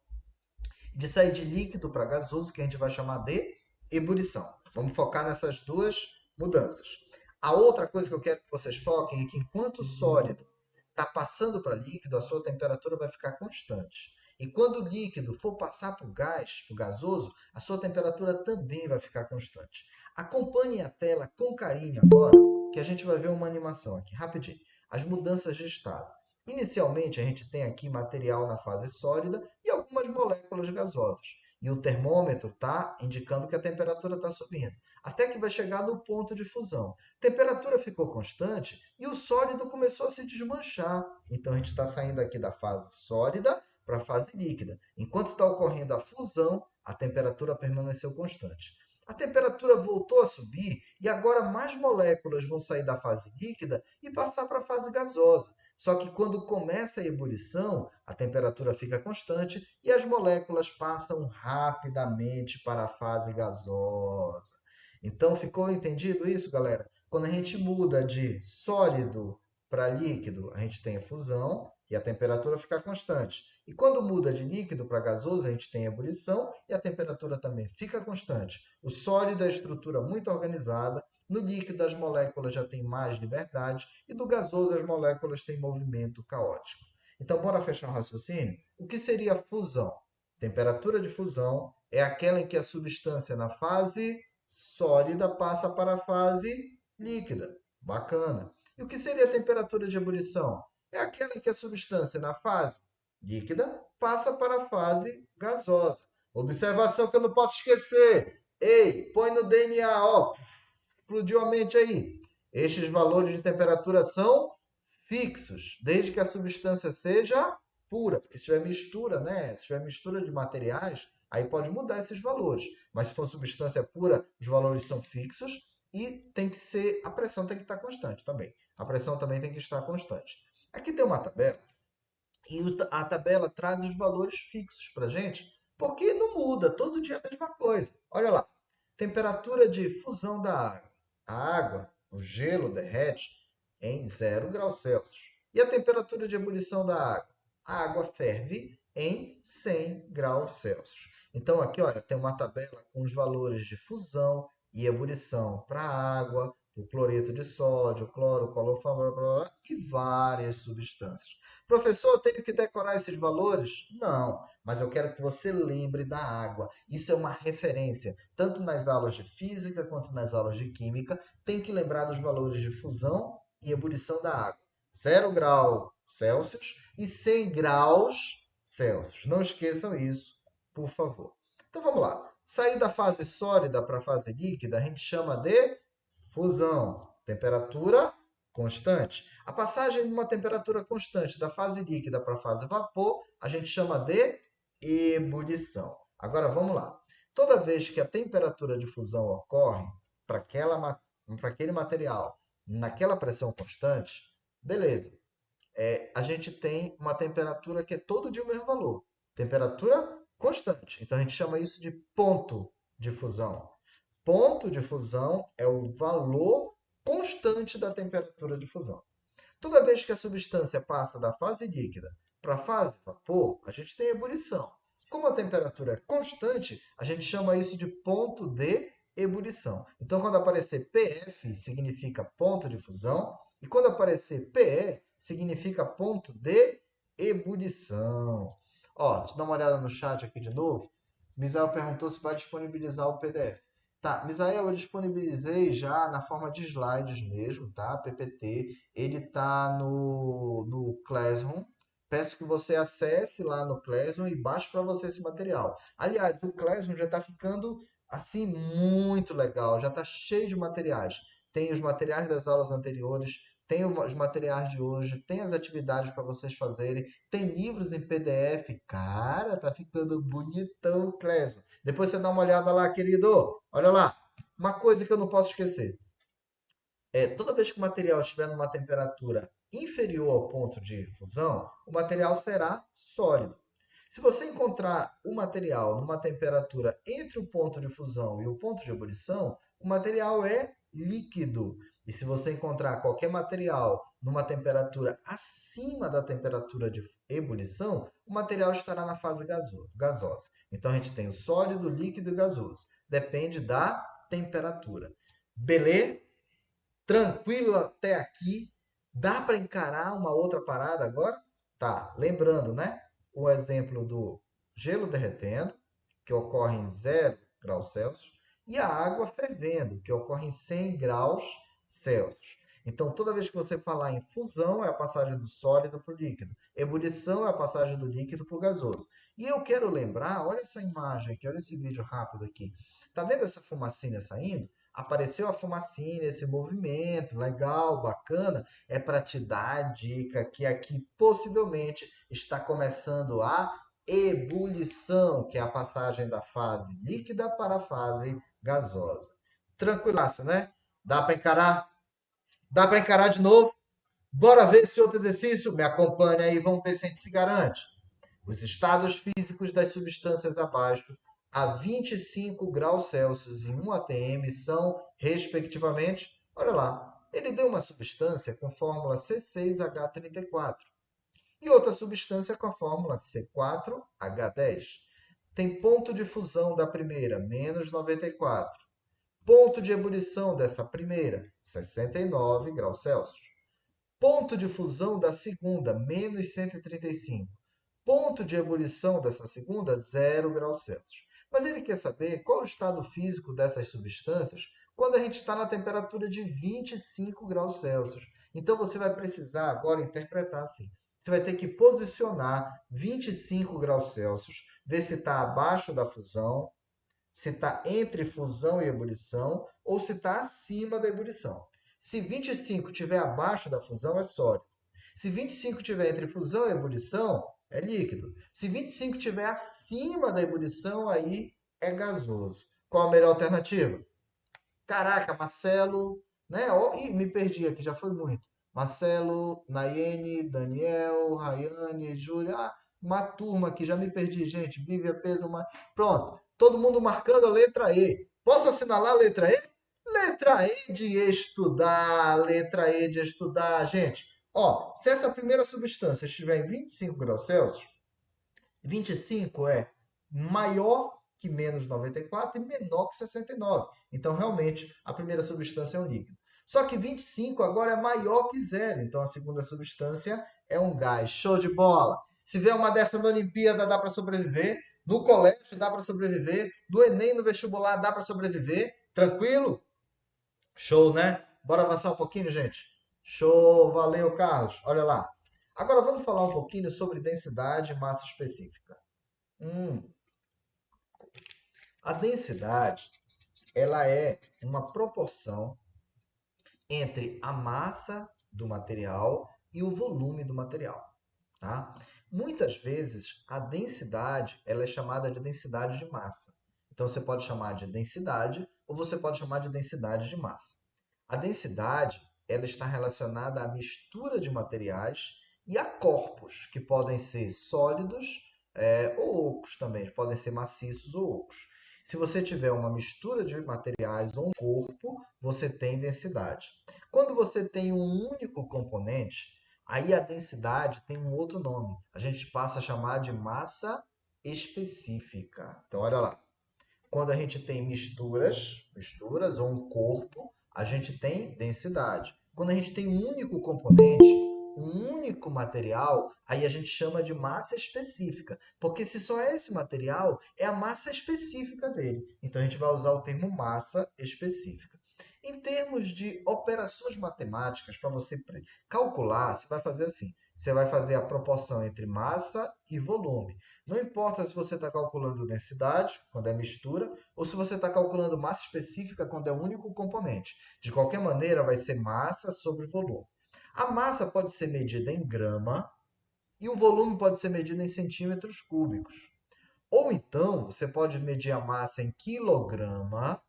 de sair de líquido para gasoso, que a gente vai chamar de ebulição. Vamos focar nessas duas mudanças. A outra coisa que eu quero que vocês foquem é que enquanto o sólido está passando para líquido, a sua temperatura vai ficar constante. E quando o líquido for passar para o gás, para o gasoso, a sua temperatura também vai ficar constante. Acompanhe a tela com carinho agora, que a gente vai ver uma animação aqui, rapidinho. As mudanças de estado. Inicialmente, a gente tem aqui material na fase sólida e algumas moléculas gasosas. E o termômetro está indicando que a temperatura está subindo, até que vai chegar no ponto de fusão. A temperatura ficou constante e o sólido começou a se desmanchar. Então, a gente está saindo aqui da fase sólida para a fase líquida. Enquanto está ocorrendo a fusão, a temperatura permaneceu constante. A temperatura voltou a subir e agora mais moléculas vão sair da fase líquida e passar para a fase gasosa. Só que quando começa a ebulição, a temperatura fica constante e as moléculas passam rapidamente para a fase gasosa. Então, ficou entendido isso, galera? Quando a gente muda de sólido para líquido, a gente tem a fusão e a temperatura fica constante. E quando muda de líquido para gasoso, a gente tem a ebulição e a temperatura também fica constante. O sólido é a estrutura muito organizada, no líquido as moléculas já têm mais liberdade e do gasoso as moléculas têm movimento caótico. Então, bora fechar o raciocínio? O que seria a fusão? Temperatura de fusão é aquela em que a substância na fase sólida passa para a fase líquida. Bacana. E o que seria a temperatura de ebulição? É aquela em que a substância na fase líquida passa para a fase gasosa. Observação que eu não posso esquecer. Ei, põe no DNA, ó. Explodiu a mente aí. Estes valores de temperatura são fixos, desde que a substância seja pura, porque se tiver mistura, né? Se tiver mistura de materiais, aí pode mudar esses valores. Mas se for substância pura, os valores são fixos e tem que ser, a pressão tem que estar constante também. A pressão também tem que estar constante. Aqui tem uma tabela e a tabela traz os valores fixos para a gente, porque não muda, todo dia é a mesma coisa. Olha lá, temperatura de fusão da água. A água, o gelo derrete em 0 graus Celsius. E a temperatura de ebulição da água? A água ferve em 100 graus Celsius. Então aqui, olha, tem uma tabela com os valores de fusão e ebulição para a água, o cloreto de sódio, cloro, clorofórmula e várias substâncias. Professor, eu tenho que decorar esses valores? Não, mas eu quero que você lembre da água. Isso é uma referência, tanto nas aulas de física quanto nas aulas de química. Tem que lembrar dos valores de fusão e ebulição da água. 0 graus Celsius e 100 graus Celsius. Não esqueçam isso, por favor. Então vamos lá. Sair da fase sólida para a fase líquida, a gente chama de fusão. Temperatura constante. A passagem de uma temperatura constante da fase líquida para a fase vapor, a gente chama de ebulição. Agora vamos lá. Toda vez que a temperatura de fusão ocorre para aquele material naquela pressão constante, beleza. A gente tem uma temperatura que é todo dia o mesmo valor. Temperatura constante. Então a gente chama isso de ponto de fusão. Ponto de fusão é o valor constante da temperatura de fusão. Toda vez que a substância passa da fase líquida para a fase vapor, a gente tem ebulição. Como a temperatura é constante, a gente chama isso de ponto de ebulição. Então, quando aparecer PF, significa ponto de fusão, e quando aparecer PE, significa ponto de ebulição. Ó, deixa eu dar uma olhada no chat aqui de novo. Misael perguntou se vai disponibilizar o PDF. Tá, Misael, eu disponibilizei já na forma de slides mesmo, tá? PPT. Ele tá no Classroom. Peço que você acesse lá no Classroom e baixe para você esse material. Aliás, o Classroom já está ficando assim muito legal, já está cheio de materiais. Tem os materiais das aulas anteriores, tem os materiais de hoje, tem as atividades para vocês fazerem, tem livros em PDF. Cara, tá ficando bonitão o Classroom. Depois você dá uma olhada lá, querido. Olha lá. Uma coisa que eu não posso esquecer. Toda vez que o material estiver numa temperatura inferior ao ponto de fusão, o material será sólido. Se você encontrar o material numa temperatura entre o ponto de fusão e o ponto de ebulição, o material é líquido. E se você encontrar qualquer material numa temperatura acima da temperatura de ebulição, o material estará na fase gasosa. Então a gente tem o sólido, líquido e gasoso. Depende da temperatura. Beleza? Tranquilo até aqui? Dá para encarar uma outra parada agora? Tá, lembrando, né? o exemplo do gelo derretendo, que ocorre em 0 graus Celsius, e a água fervendo, que ocorre em 100 graus Celsius. Então, toda vez que você falar em fusão, é a passagem do sólido para o líquido. Ebulição é a passagem do líquido para o gasoso. E eu quero lembrar, olha essa imagem aqui, olha esse vídeo rápido aqui. Tá vendo essa fumacinha saindo? Apareceu a fumacinha, esse movimento, legal, bacana. É para te dar a dica que aqui possivelmente está começando a ebulição, que é a passagem da fase líquida para a fase gasosa. Tranquilaço, né? Dá para encarar? Dá para encarar de novo? Bora ver esse outro exercício? Me acompanha aí, vamos ver se a gente se garante. Os estados físicos das substâncias abaixo a 25 graus Celsius em 1 atm são, respectivamente, olha lá, ele deu uma substância com fórmula C6H34 e outra substância com a fórmula C4H10. Tem ponto de fusão da primeira, menos 94. Ponto de ebulição dessa primeira, 69 graus Celsius. Ponto de fusão da segunda, menos 135. Ponto de ebulição dessa segunda, 0 graus Celsius. Mas ele quer saber qual é o estado físico dessas substâncias quando a gente está na temperatura de 25 graus Celsius. Então você vai precisar agora interpretar assim. Você vai ter que posicionar 25 graus Celsius, ver se está abaixo da fusão, se está entre fusão e ebulição ou se está acima da ebulição. Se 25 estiver abaixo da fusão, é sólido. Se 25 estiver entre fusão e ebulição, é líquido. Se 25 estiver acima da ebulição, aí é gasoso. Qual a melhor alternativa? Caraca, Marcelo, né? Oh, ih, me perdi aqui, já foi muito. Marcelo, Nayene, Daniel, Rayane, Júlia. Ah, uma turma aqui, já me perdi, gente. Vívia, Pedro, pronto. Todo mundo marcando a letra E. Posso assinalar a letra E? Letra E de estudar, letra E de estudar. Gente, ó, se essa primeira substância estiver em 25 graus Celsius, 25 é maior que menos 94 e menor que 69. Então, realmente, a primeira substância é um líquido. Só que 25 agora é maior que zero. Então, a segunda substância é um gás. Show de bola! Se vier uma dessa na Olimpíada, dá para sobreviver. No colégio, dá para sobreviver. No Enem, no vestibular, dá para sobreviver. Tranquilo? Show, né? Bora avançar um pouquinho, gente? Show! Valeu, Carlos. Olha lá. Agora, vamos falar um pouquinho sobre densidade e massa específica. Hum, a densidade, ela é uma proporção entre a massa do material e o volume do material, tá? Muitas vezes a densidade, ela é chamada de densidade de massa. Então você pode chamar de densidade ou você pode chamar de densidade de massa. A densidade, ela está relacionada à mistura de materiais e a corpos, que podem ser sólidos, ou ocos também, podem ser maciços ou ocos. Se você tiver uma mistura de materiais ou um corpo, você tem densidade. Quando você tem um único componente, aí a densidade tem um outro nome. A gente passa a chamar de massa específica. Então, olha lá. Quando a gente tem misturas ou um corpo, a gente tem densidade. Quando a gente tem um único componente, um único material, aí a gente chama de massa específica. Porque se só é esse material, é a massa específica dele. Então a gente vai usar o termo massa específica. Em termos de operações matemáticas, para você calcular, você vai fazer assim. Você vai fazer a proporção entre massa e volume. Não importa se você está calculando densidade, quando é mistura, ou se você está calculando massa específica, quando é um único componente. De qualquer maneira, vai ser massa sobre volume. A massa pode ser medida em grama e o volume pode ser medido em centímetros cúbicos. Ou então, você pode medir a massa em quilograma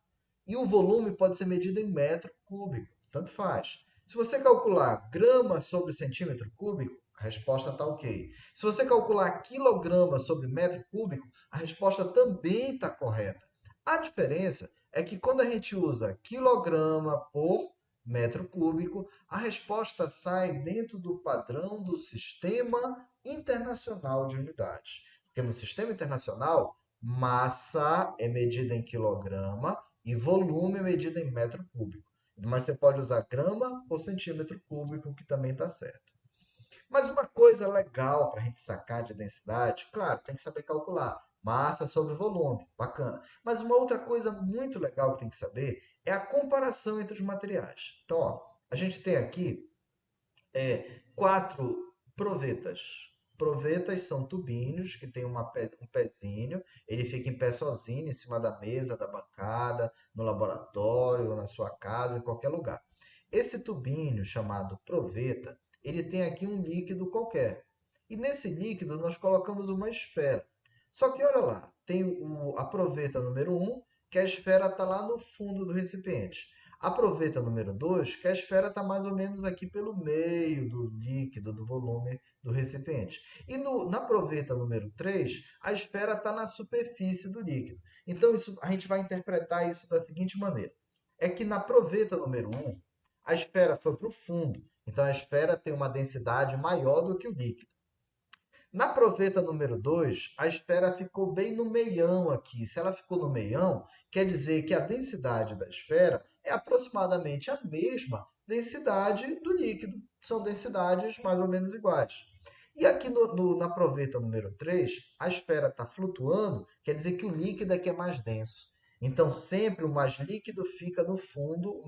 e o volume pode ser medido em metro cúbico. Tanto faz. Se você calcular grama sobre centímetro cúbico, a resposta está ok. Se você calcular quilograma sobre metro cúbico, a resposta também está correta. A diferença é que quando a gente usa quilograma por metro cúbico, a resposta sai dentro do padrão do Sistema Internacional de Unidades. Porque no Sistema Internacional, massa é medida em quilograma e volume é medido em metro cúbico. Mas você pode usar grama ou centímetro cúbico, que também está certo. Mas uma coisa legal para a gente sacar de densidade, claro, tem que saber calcular. Massa sobre volume, bacana. Mas uma outra coisa muito legal que tem que saber é a comparação entre os materiais. Então, ó, a gente tem aqui quatro provetas. Provetas são tubinhos que tem um pezinho, ele fica em pé sozinho, em cima da mesa, da bancada, no laboratório, na sua casa, em qualquer lugar. Esse tubinho chamado proveta, ele tem aqui um líquido qualquer. E nesse líquido nós colocamos uma esfera. Só que olha lá, tem a proveta número um, que a esfera está lá no fundo do recipiente. Aproveita número 2, que a esfera está mais ou menos aqui pelo meio do líquido, do volume do recipiente. E na proveta número 3, a esfera está na superfície do líquido. Então, a gente vai interpretar isso da seguinte maneira. É que na proveta número 1, a esfera foi para o fundo. Então, a esfera tem uma densidade maior do que o líquido. Na proveta número 2, a esfera ficou bem no meião aqui. Se ela ficou no meião, quer dizer que a densidade da esfera é aproximadamente a mesma densidade do líquido. São densidades mais ou menos iguais. E aqui na proveta número 3, a esfera está flutuando, quer dizer que o líquido aqui é mais denso. Então, sempre o mais líquido fica no fundo,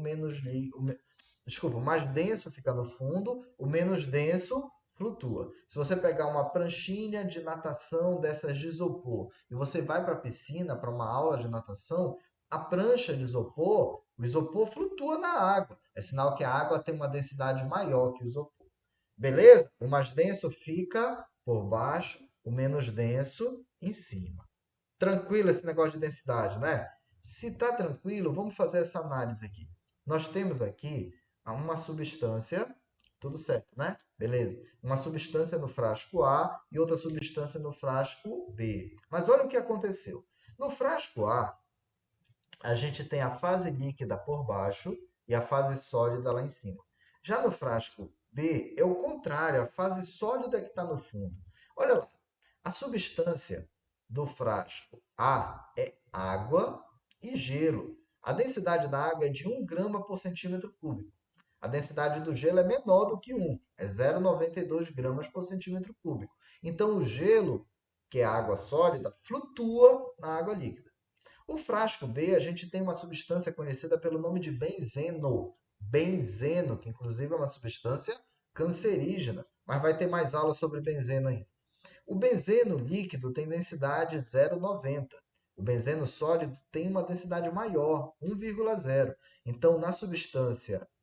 desculpa, o mais denso fica no fundo, o menos denso flutua. Se você pegar uma pranchinha de natação dessas de isopor e você vai para a piscina, para uma aula de natação, a prancha de isopor, o isopor flutua na água. É sinal que a água tem uma densidade maior que o isopor. Beleza? O mais denso fica por baixo, o menos denso em cima. Tranquilo esse negócio de densidade, né? Se está tranquilo, vamos fazer essa análise aqui. Nós temos aqui uma substância, tudo certo, né? Beleza. Uma substância no frasco A e outra substância no frasco B. Mas olha o que aconteceu. No frasco A, a gente tem a fase líquida por baixo e a fase sólida lá em cima. Já no frasco B, é o contrário, a fase sólida que está no fundo. Olha lá, a substância do frasco A é água e gelo. A densidade da água é de 1 grama por centímetro cúbico. A densidade do gelo é menor do que 1, é 0,92 gramas por centímetro cúbico. Então, o gelo, que é água sólida, flutua na água líquida. O frasco B, a gente tem uma substância conhecida pelo nome de benzeno. Benzeno, que inclusive é uma substância cancerígena, mas vai ter mais aula sobre benzeno ainda. O benzeno líquido tem densidade 0,90. O benzeno sólido tem uma densidade maior, 1,0. Então,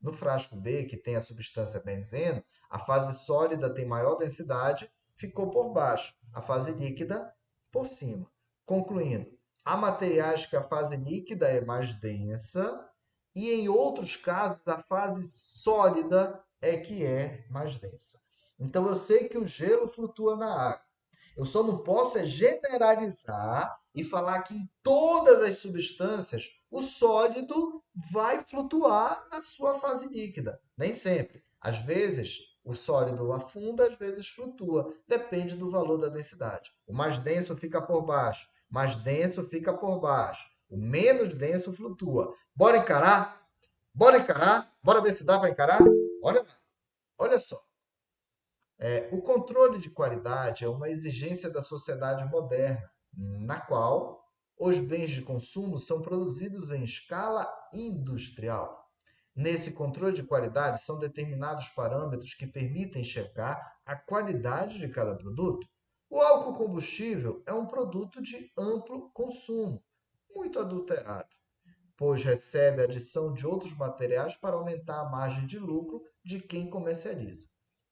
no frasco B, que tem a substância benzeno, a fase sólida tem maior densidade, ficou por baixo, a fase líquida por cima. Concluindo, há materiais que a fase líquida é mais densa e, em outros casos, a fase sólida é que é mais densa. Então, eu sei que o gelo flutua na água. Eu só não posso generalizar e falar que em todas as substâncias o sólido vai flutuar na sua fase líquida. Nem sempre. Às vezes o sólido afunda, às vezes flutua. Depende do valor da densidade. O mais denso fica por baixo, o mais denso fica por baixo. O menos denso flutua. Bora encarar? Bora encarar? Bora ver se dá para encarar? Olha só. O controle de qualidade é uma exigência da sociedade moderna, na qual os bens de consumo são produzidos em escala industrial. Nesse controle de qualidade são determinados parâmetros que permitem checar a qualidade de cada produto. O álcool combustível é um produto de amplo consumo, muito adulterado, pois recebe a adição de outros materiais para aumentar a margem de lucro de quem comercializa.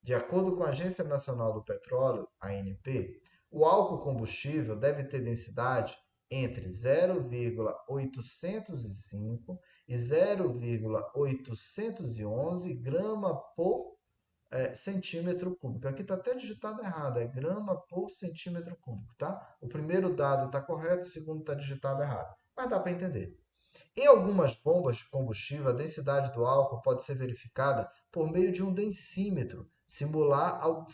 De acordo com a Agência Nacional do Petróleo, ANP, o álcool combustível deve ter densidade entre 0,805 e 0,811 grama por centímetro cúbico. Aqui está até digitado errado, é grama por centímetro cúbico, tá? O primeiro dado está correto, o segundo está digitado errado. Mas dá para entender. Em algumas bombas de combustível, a densidade do álcool pode ser verificada por meio de um densímetro, similar ao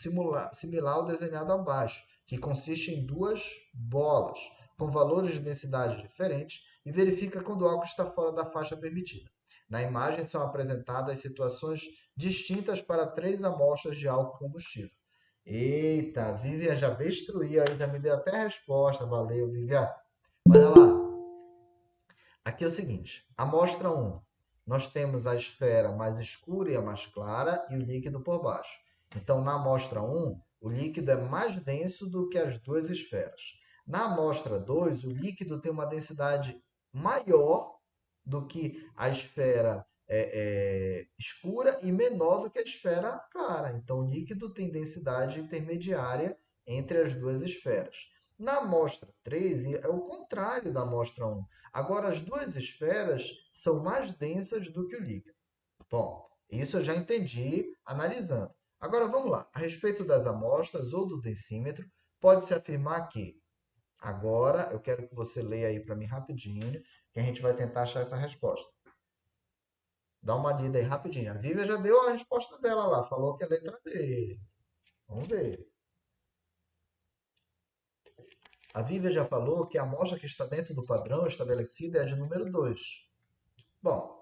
desenhado abaixo, que consiste em duas bolas, com valores de densidade diferentes, e verifica quando o álcool está fora da faixa permitida. Na imagem são apresentadas situações distintas para 3 amostras de álcool combustível. Eita, a Vivian já destruiu aí, já me deu até a resposta. Valeu, Vivian. Olha lá. Aqui é o seguinte, amostra 1, nós temos a esfera mais escura e a mais clara e o líquido por baixo. Então, na amostra 1, o líquido é mais denso do que as duas esferas. Na amostra 2, o líquido tem uma densidade maior do que a esfera escura e menor do que a esfera clara. Então, o líquido tem densidade intermediária entre as duas esferas. Na amostra 3, é o contrário da amostra 1. Agora, as duas esferas são mais densas do que o líquido. Bom, isso eu já entendi analisando. Agora, vamos lá. A respeito das amostras ou do densímetro, pode-se afirmar que... Agora, eu quero que você leia aí para mim rapidinho, que a gente vai tentar achar essa resposta. Dá uma lida aí rapidinho. A Vivian já deu a resposta dela lá, falou que é letra D. Vamos ver. A Vivian já falou que a amostra que está dentro do padrão estabelecido é a de número 2. Bom,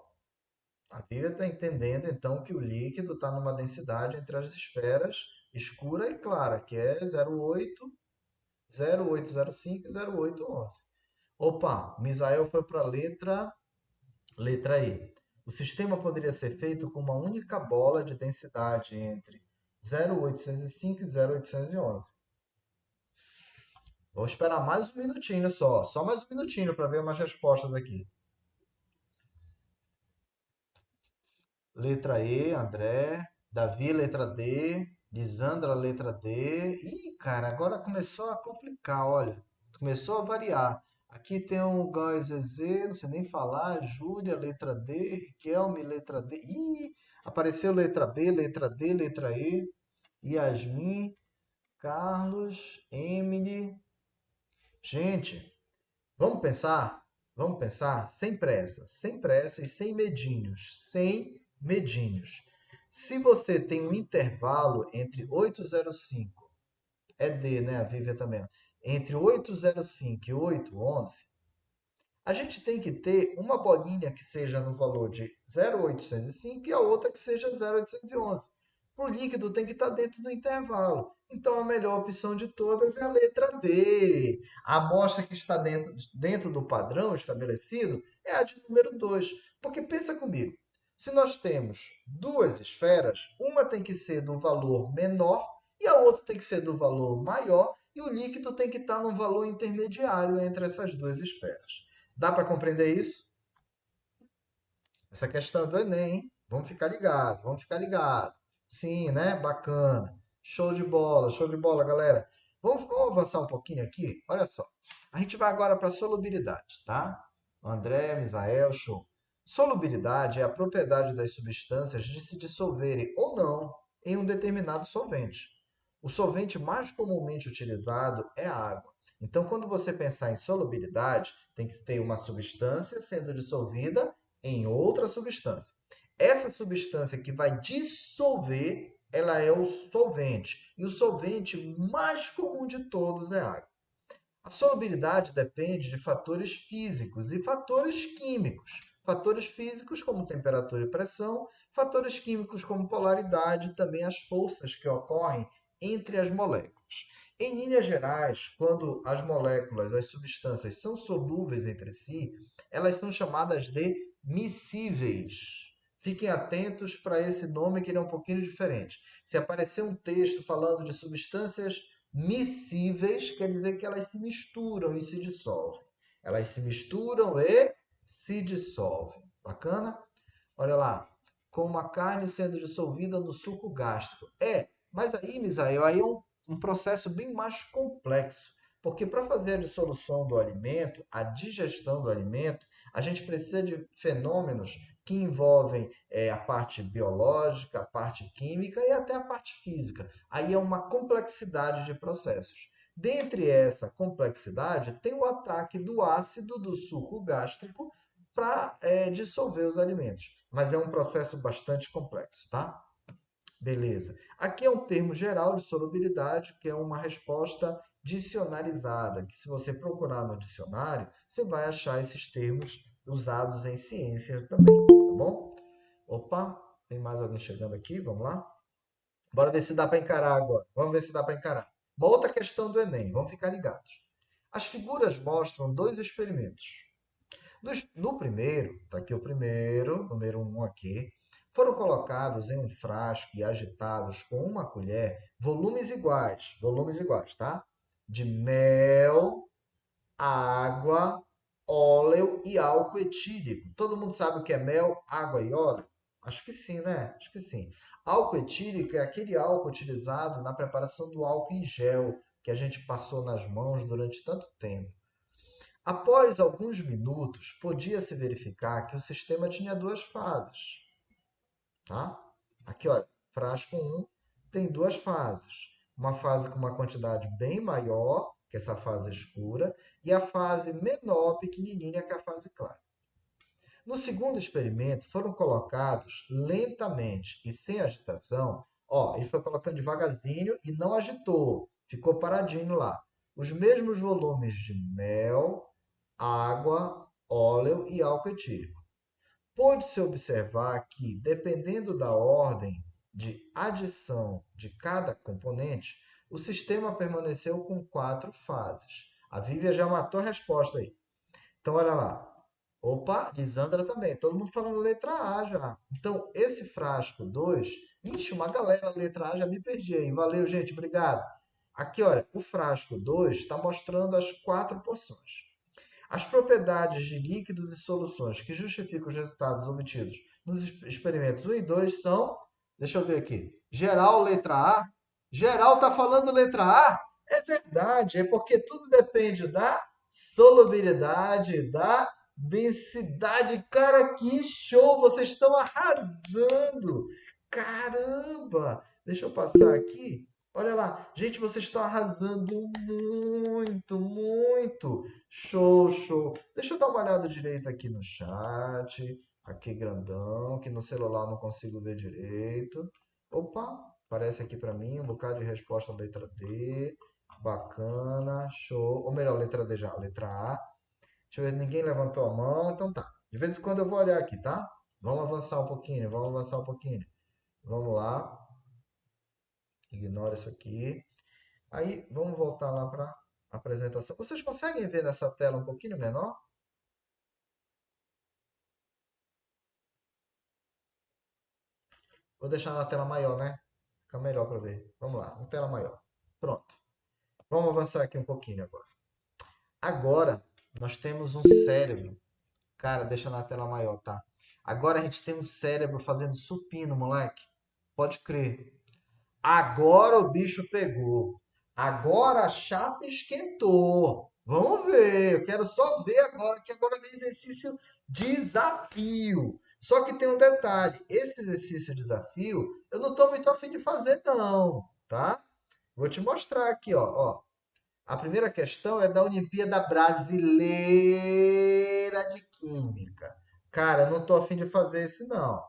a Vivian está entendendo então que o líquido está numa densidade entre as esferas escura e clara, que é 0,8, 0,805 e 0,811. Opa, Misael foi para a letra E. O sistema poderia ser feito com uma única bola de densidade entre 0,805 e 0,811. Vou esperar mais um minutinho só mais um minutinho para ver umas respostas aqui. Letra E, André. Davi, letra D. Lisandra, letra D. Ih, cara, agora começou a complicar, olha. Começou a variar. Aqui tem o Gal Zezé, não sei nem falar. Júlia, letra D. Riquelme, letra D. Ih, apareceu letra B, letra D, letra E. Yasmin, Carlos, Emily. Gente, vamos pensar? Vamos pensar sem pressa e sem medinhos, sem medinhos. Se você tem um intervalo entre 805, é D, né? A Vivian também, entre 805 e 811, a gente tem que ter uma bolinha que seja no valor de 0,805 e a outra que seja 0,811. Para o líquido tem que estar dentro do intervalo. Então a melhor opção de todas é a letra D. A amostra que está dentro do padrão estabelecido é a de número 2. Porque pensa comigo, se nós temos duas esferas, uma tem que ser do valor menor e a outra tem que ser do valor maior, e o líquido tem que estar no valor intermediário entre essas duas esferas. Dá para compreender isso? Essa questão do Enem, hein? Vamos ficar ligado, vamos ficar ligado. Sim, né? Bacana. Show de bola, galera. Vamos avançar um pouquinho aqui? Olha só. A gente vai agora para a solubilidade, tá? André, Misael, show. Solubilidade é a propriedade das substâncias de se dissolverem ou não em um determinado solvente. O solvente mais comumente utilizado é a água. Então, quando você pensar em solubilidade, tem que ter uma substância sendo dissolvida em outra substância. Essa substância que vai dissolver, ela é o solvente. E o solvente mais comum de todos é a água. A solubilidade depende de fatores físicos e fatores químicos. Fatores físicos como temperatura e pressão, fatores químicos como polaridade e também as forças que ocorrem entre as moléculas. Em linhas gerais, quando as moléculas, as substâncias são solúveis entre si, elas são chamadas de miscíveis. Fiquem atentos para esse nome que ele é um pouquinho diferente. Se aparecer um texto falando de substâncias miscíveis, quer dizer que elas se misturam e se dissolvem. Elas se misturam e se dissolvem. Bacana? Olha lá, como a carne sendo dissolvida no suco gástrico. Mas aí, Misael, aí é um processo bem mais complexo. Porque para fazer a dissolução do alimento, a digestão do alimento, a gente precisa de fenômenos que envolvem a parte biológica, a parte química e até a parte física. Aí é uma complexidade de processos. Dentre essa complexidade, tem o ataque do ácido do suco gástrico para dissolver os alimentos. Mas é um processo bastante complexo, tá? Beleza. Aqui é um termo geral de solubilidade, que é uma resposta dicionarizada, que se você procurar no dicionário, você vai achar esses termos usados em ciências também, tá bom? Opa, tem mais alguém chegando aqui? Vamos lá? Bora ver se dá para encarar agora. Vamos ver se dá para encarar. Uma outra questão do Enem, vamos ficar ligados. As figuras mostram dois experimentos. No primeiro, está aqui o primeiro, número um aqui, foram colocados em um frasco e agitados com uma colher volumes iguais, tá? De mel, água, óleo e álcool etílico. Todo mundo sabe o que é mel, água e óleo? Acho que sim, né? Acho que sim. Álcool etílico é aquele álcool utilizado na preparação do álcool em gel que a gente passou nas mãos durante tanto tempo. Após alguns minutos, podia-se verificar que o sistema tinha duas fases, tá? Aqui, olha, frasco um tem duas fases. Uma fase com uma quantidade bem maior, que é essa fase escura, e a fase menor, pequenininha, que é a fase clara. No segundo experimento, foram colocados lentamente e sem agitação. Ó, ele foi colocando devagarzinho e não agitou, ficou paradinho lá. Os mesmos volumes de mel, água, óleo e álcool etílico. Pode-se observar que, dependendo da ordem de adição de cada componente, o sistema permaneceu com quatro fases. A Vívia já matou a resposta aí. Então, olha lá. Opa, Lisandra também. Todo mundo falando letra A já. Então, esse frasco 2, ixi, uma galera letra A já me perdi aí. Valeu, gente, obrigado. Aqui, olha, o frasco 2 está mostrando as quatro porções. As propriedades de líquidos e soluções que justificam os resultados obtidos nos experimentos 1 e 2 são, deixa eu ver aqui, geral letra A. Geral está falando letra A? É verdade, é porque tudo depende da solubilidade, da densidade. Cara, que show! Vocês estão arrasando! Caramba! Deixa eu passar aqui. Olha lá, gente, vocês estão arrasando muito, muito. Show, show. Deixa eu dar uma olhada direito aqui no chat. Aqui grandão, que no celular eu não consigo ver direito. Opa, aparece aqui para mim um bocado de resposta letra D. Bacana, show. Ou melhor, letra D já, letra A. Deixa eu ver, ninguém levantou a mão, então tá. De vez em quando eu vou olhar aqui, tá? Vamos avançar um pouquinho, vamos avançar um pouquinho. Vamos lá. Ignora isso aqui. Aí, vamos voltar lá para a apresentação. Vocês conseguem ver nessa tela um pouquinho menor? Vou deixar na tela maior, né? Fica melhor para ver. Vamos lá, na tela maior. Pronto. Vamos avançar aqui um pouquinho agora. Agora, nós temos um cérebro. Cara, deixa na tela maior, tá? Agora a gente tem um cérebro fazendo supino, moleque. Pode crer. Agora o bicho pegou. Agora a chapa esquentou. Vamos ver. Eu quero só ver agora, que agora vem exercício desafio. Só que tem um detalhe. Esse exercício desafio, eu não estou muito afim de fazer, não. Tá? Vou te mostrar aqui, ó. A primeira questão é da Olimpíada Brasileira de Química. Cara, eu não estou afim de fazer esse, não.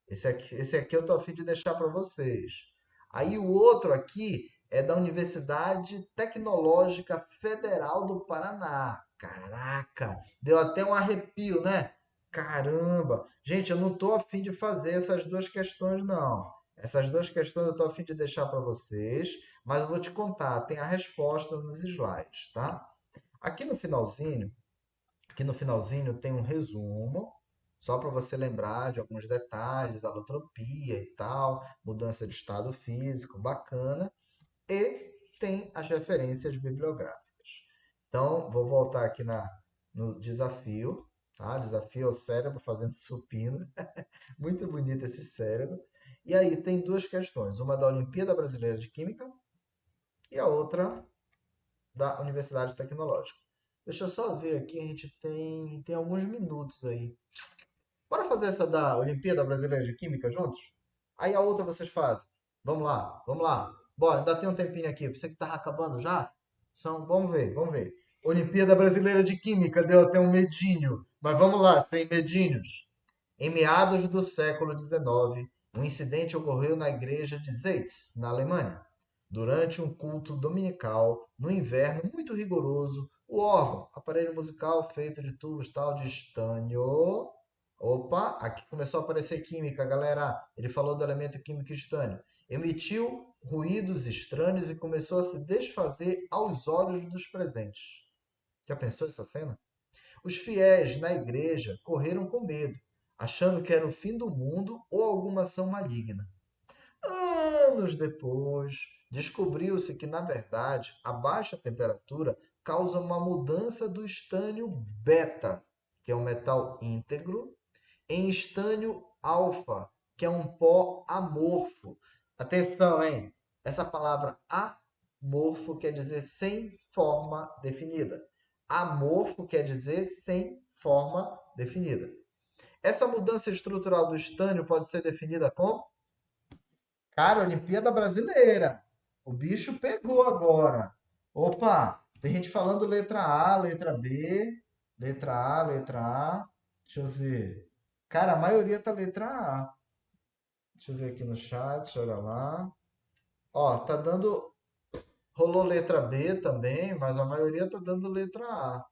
Esse aqui eu estou afim de deixar para vocês. Aí o outro aqui é da Universidade Tecnológica Federal do Paraná. Caraca, deu até um arrepio, né? Caramba! Gente, eu não estou afim de fazer essas duas questões, não. Essas duas questões eu estou afim de deixar para vocês, mas eu vou te contar, tem a resposta nos slides, tá? Aqui no finalzinho, aqui no finalzinho tem um resumo, só para você lembrar de alguns detalhes, alotropia e tal, mudança de estado físico, bacana, e tem as referências bibliográficas. Então, vou voltar aqui no desafio, tá? Desafio ao cérebro fazendo supino. Muito bonito esse cérebro. E aí tem duas questões, uma da Olimpíada Brasileira de Química e a outra da Universidade Tecnológica. Deixa eu só ver aqui, a gente tem alguns minutos aí. Bora fazer essa da Olimpíada Brasileira de Química juntos? Aí a outra vocês fazem. Vamos lá, vamos lá. Bora, ainda tem um tempinho aqui. Você que tá acabando já? Vamos ver, vamos ver. Olimpíada Brasileira de Química deu até um medinho. Mas vamos lá, sem medinhos. Em meados do século XIX, um incidente ocorreu na igreja de Zeitz, na Alemanha. Durante um culto dominical, no inverno muito rigoroso, o órgão, aparelho musical feito de tubos tal de estanho, Opa, aqui começou a aparecer química, galera. Ele falou do elemento químico estânio. Emitiu ruídos estranhos e começou a se desfazer aos olhos dos presentes. Já pensou essa cena? Os fiéis na igreja correram com medo, achando que era o fim do mundo ou alguma ação maligna. Anos depois, descobriu-se que, na verdade, a baixa temperatura causa uma mudança do estânio beta, que é um metal íntegro, em estânio alfa, que é um pó amorfo. Atenção, hein? Essa palavra amorfo quer dizer sem forma definida. Amorfo quer dizer sem forma definida. Essa mudança estrutural do estânio pode ser definida como? Cara, Olimpíada Brasileira. O bicho pegou agora. Opa, tem gente falando letra A, letra B, letra A, letra A. Deixa eu ver. Cara, a maioria tá letra A. Deixa eu ver aqui no chat, olha lá. Ó, tá dando. Rolou letra B também, mas a maioria tá dando letra A.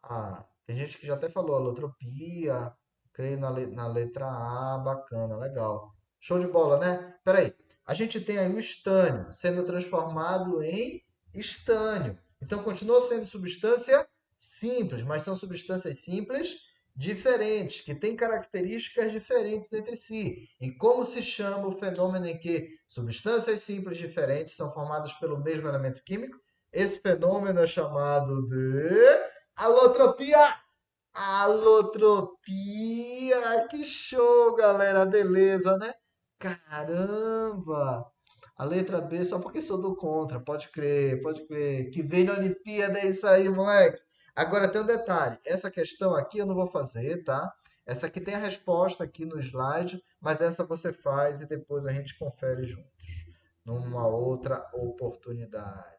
Ah, tem gente que já até falou alotropia, creio na letra A, bacana, legal. Show de bola, né? Peraí, a gente tem aí o estânio sendo transformado em estânio. Então continua sendo substância simples, mas são substâncias simples diferentes, que têm características diferentes entre si. E como se chama o fenômeno em que substâncias simples diferentes são formadas pelo mesmo elemento químico? Esse fenômeno é chamado de alotropia! Alotropia! Que show, galera! Beleza, né? Caramba! A letra B só porque sou do contra. Pode crer, pode crer. Que vem na Olimpíada é isso aí, moleque. Agora tem um detalhe. Essa questão aqui eu não vou fazer, tá? Essa aqui tem a resposta aqui no slide, mas essa você faz e depois a gente confere juntos. Numa outra oportunidade.